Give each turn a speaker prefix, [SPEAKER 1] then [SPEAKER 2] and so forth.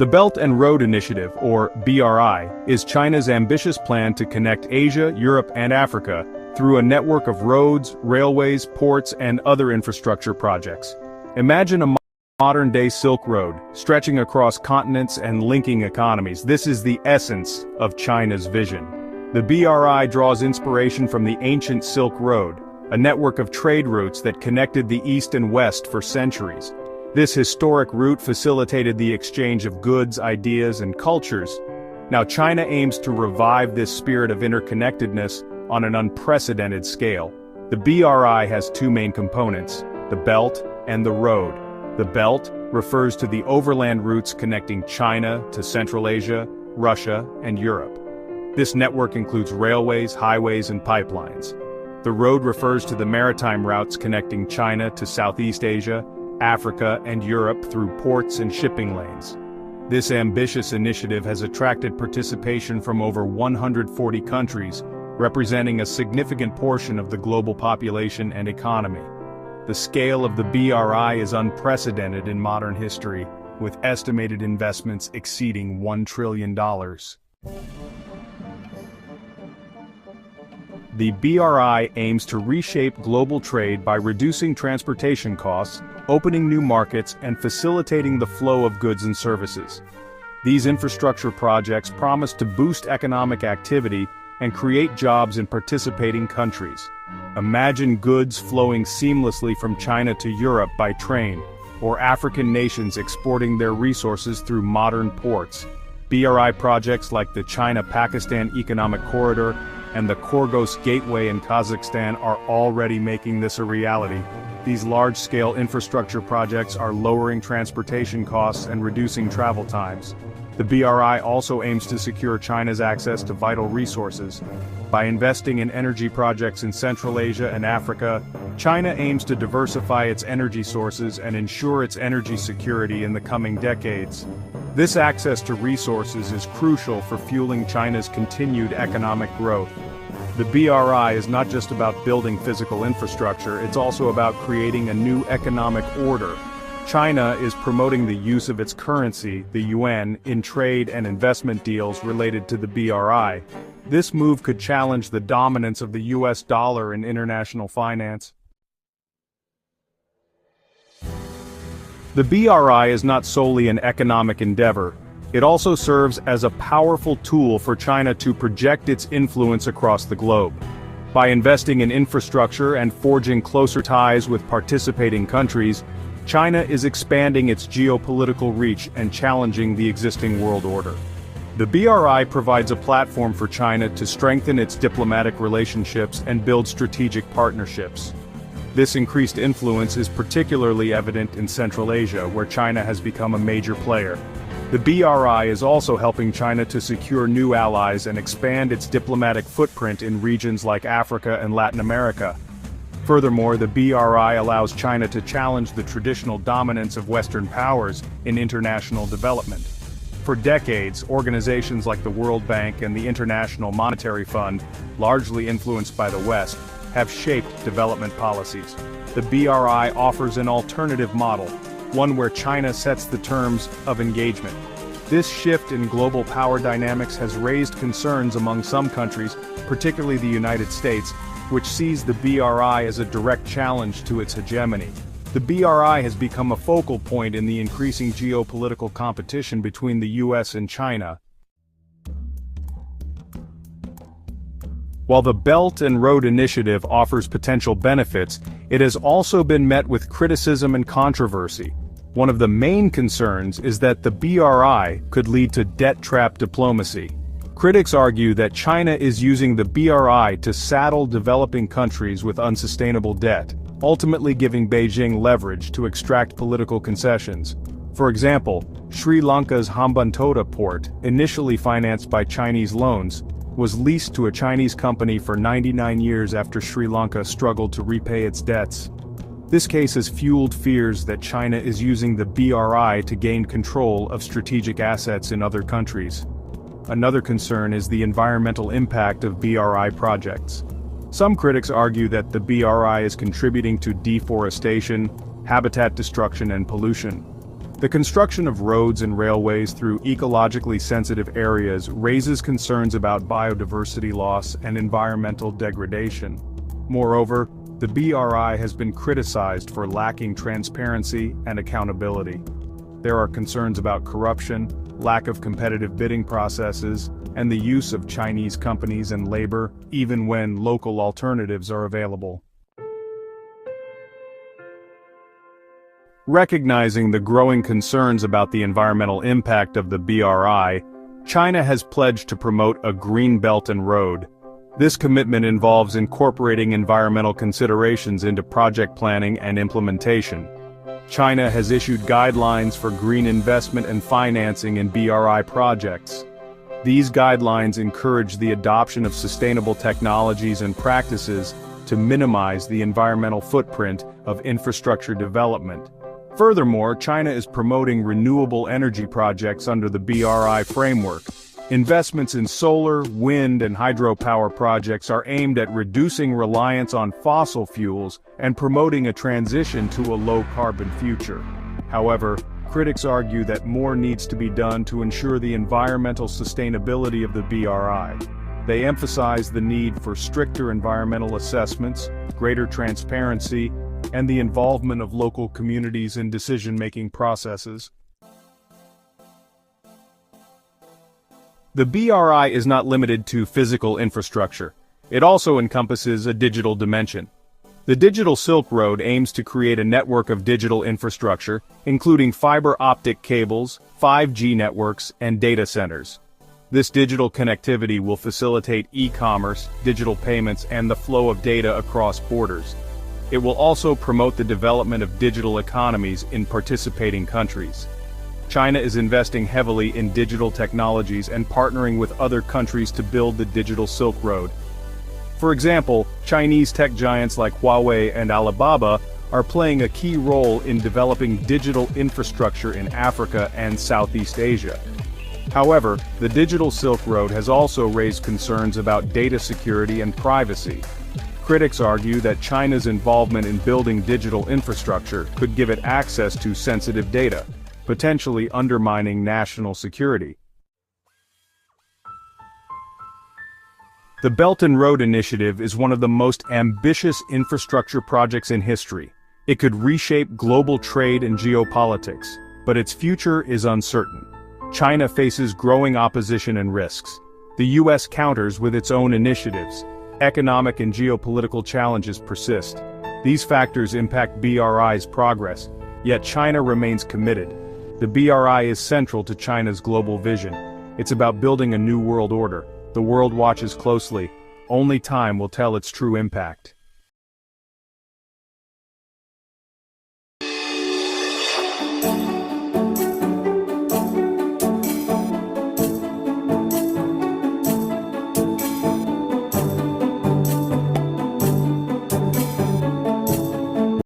[SPEAKER 1] The Belt and Road Initiative, or BRI, is China's ambitious plan to connect Asia, Europe, and Africa through a network of roads, railways, ports, and other infrastructure projects. Imagine a modern-day Silk Road, stretching across continents and linking economies. This is the essence of China's vision. The BRI draws inspiration from the ancient Silk Road, a network of trade routes that connected the East and West for centuries. This historic route facilitated the exchange of goods, ideas, and cultures. Now China aims to revive this spirit of interconnectedness on an unprecedented scale. The BRI has two main components, the Belt and the Road. The Belt refers to the overland routes connecting China to Central Asia, Russia, and Europe. This network includes railways, highways, and pipelines. The Road refers to the maritime routes connecting China to Southeast Asia, Africa, and Europe through ports and shipping lanes. This ambitious initiative has attracted participation from over 140 countries, representing a significant portion of the global population and economy. The scale of the BRI is unprecedented in modern history, with estimated investments exceeding $1 trillion. The BRI aims to reshape global trade by reducing transportation costs, opening new markets, and facilitating the flow of goods and services. These infrastructure projects promise to boost economic activity and create jobs in participating countries. Imagine goods flowing seamlessly from China to Europe by train, or African nations exporting their resources through modern ports. BRI projects like the China-Pakistan Economic Corridor and the Korgos Gateway in Kazakhstan are already making this a reality. These large-scale infrastructure projects are lowering transportation costs and reducing travel times. The BRI also aims to secure China's access to vital resources. By investing in energy projects in Central Asia and Africa, China aims to diversify its energy sources and ensure its energy security in the coming decades. This access to resources is crucial for fueling China's continued economic growth. The BRI is not just about building physical infrastructure, it's also about creating a new economic order. China is promoting the use of its currency, the yuan, in trade and investment deals related to the BRI. This move could challenge the dominance of the US dollar in international finance. The BRI is not solely an economic endeavor. It also serves as a powerful tool for China to project its influence across the globe. By investing in infrastructure and forging closer ties with participating countries, China is expanding its geopolitical reach and challenging the existing world order. The BRI provides a platform for China to strengthen its diplomatic relationships and build strategic partnerships. This increased influence is particularly evident in Central Asia, where China has become a major player. The BRI is also helping China to secure new allies and expand its diplomatic footprint in regions like Africa and Latin America. Furthermore, the BRI allows China to challenge the traditional dominance of Western powers in international development. For decades, organizations like the World Bank and the International Monetary Fund, largely influenced by the West, have shaped development policies. The BRI offers an alternative model, one where China sets the terms of engagement. This shift in global power dynamics has raised concerns among some countries, particularly the United States, which sees the BRI as a direct challenge to its hegemony. The BRI has become a focal point in the increasing geopolitical competition between the US and China. While the Belt and Road Initiative offers potential benefits, it has also been met with criticism and controversy. One of the main concerns is that the BRI could lead to debt-trap diplomacy. Critics argue that China is using the BRI to saddle developing countries with unsustainable debt, ultimately giving Beijing leverage to extract political concessions. For example, Sri Lanka's Hambantota port, initially financed by Chinese loans, was leased to a Chinese company for 99 years after Sri Lanka struggled to repay its debts. This case has fueled fears that China is using the BRI to gain control of strategic assets in other countries. Another concern is the environmental impact of BRI projects. Some critics argue that the BRI is contributing to deforestation, habitat destruction, and pollution. The construction of roads and railways through ecologically sensitive areas raises concerns about biodiversity loss and environmental degradation. Moreover, the BRI has been criticized for lacking transparency and accountability. There are concerns about corruption, lack of competitive bidding processes, and the use of Chinese companies and labor, even when local alternatives are available. Recognizing the growing concerns about the environmental impact of the BRI, China has pledged to promote a green belt and road. This commitment involves incorporating environmental considerations into project planning and implementation. China has issued guidelines for green investment and financing in BRI projects. These guidelines encourage the adoption of sustainable technologies and practices to minimize the environmental footprint of infrastructure development. Furthermore, China is promoting renewable energy projects under the BRI framework. Investments in solar, wind, and hydropower projects are aimed at reducing reliance on fossil fuels and promoting a transition to a low-carbon future. However, critics argue that more needs to be done to ensure the environmental sustainability of the BRI. They emphasize the need for stricter environmental assessments, greater transparency, and the involvement of local communities in decision-making processes. The BRI is not limited to physical infrastructure. It also encompasses a digital dimension. The Digital Silk Road aims to create a network of digital infrastructure, including fiber optic cables, 5G networks, and data centers. This digital connectivity will facilitate e-commerce, digital payments, and the flow of data across borders. It will also promote the development of digital economies in participating countries. China is investing heavily in digital technologies and partnering with other countries to build the Digital Silk Road. For example, Chinese tech giants like Huawei and Alibaba are playing a key role in developing digital infrastructure in Africa and Southeast Asia. However, the Digital Silk Road has also raised concerns about data security and privacy. Critics argue that China's involvement in building digital infrastructure could give it access to sensitive data, potentially undermining national security. The Belt and Road Initiative is one of the most ambitious infrastructure projects in history. It could reshape global trade and geopolitics, but its future is uncertain. China faces growing opposition and risks. The US counters with its own initiatives. Economic and geopolitical challenges persist. These factors impact BRI's progress, yet China remains committed. The BRI is central to China's global vision. It's about building a new world order. The world watches closely. Only time will tell its true impact.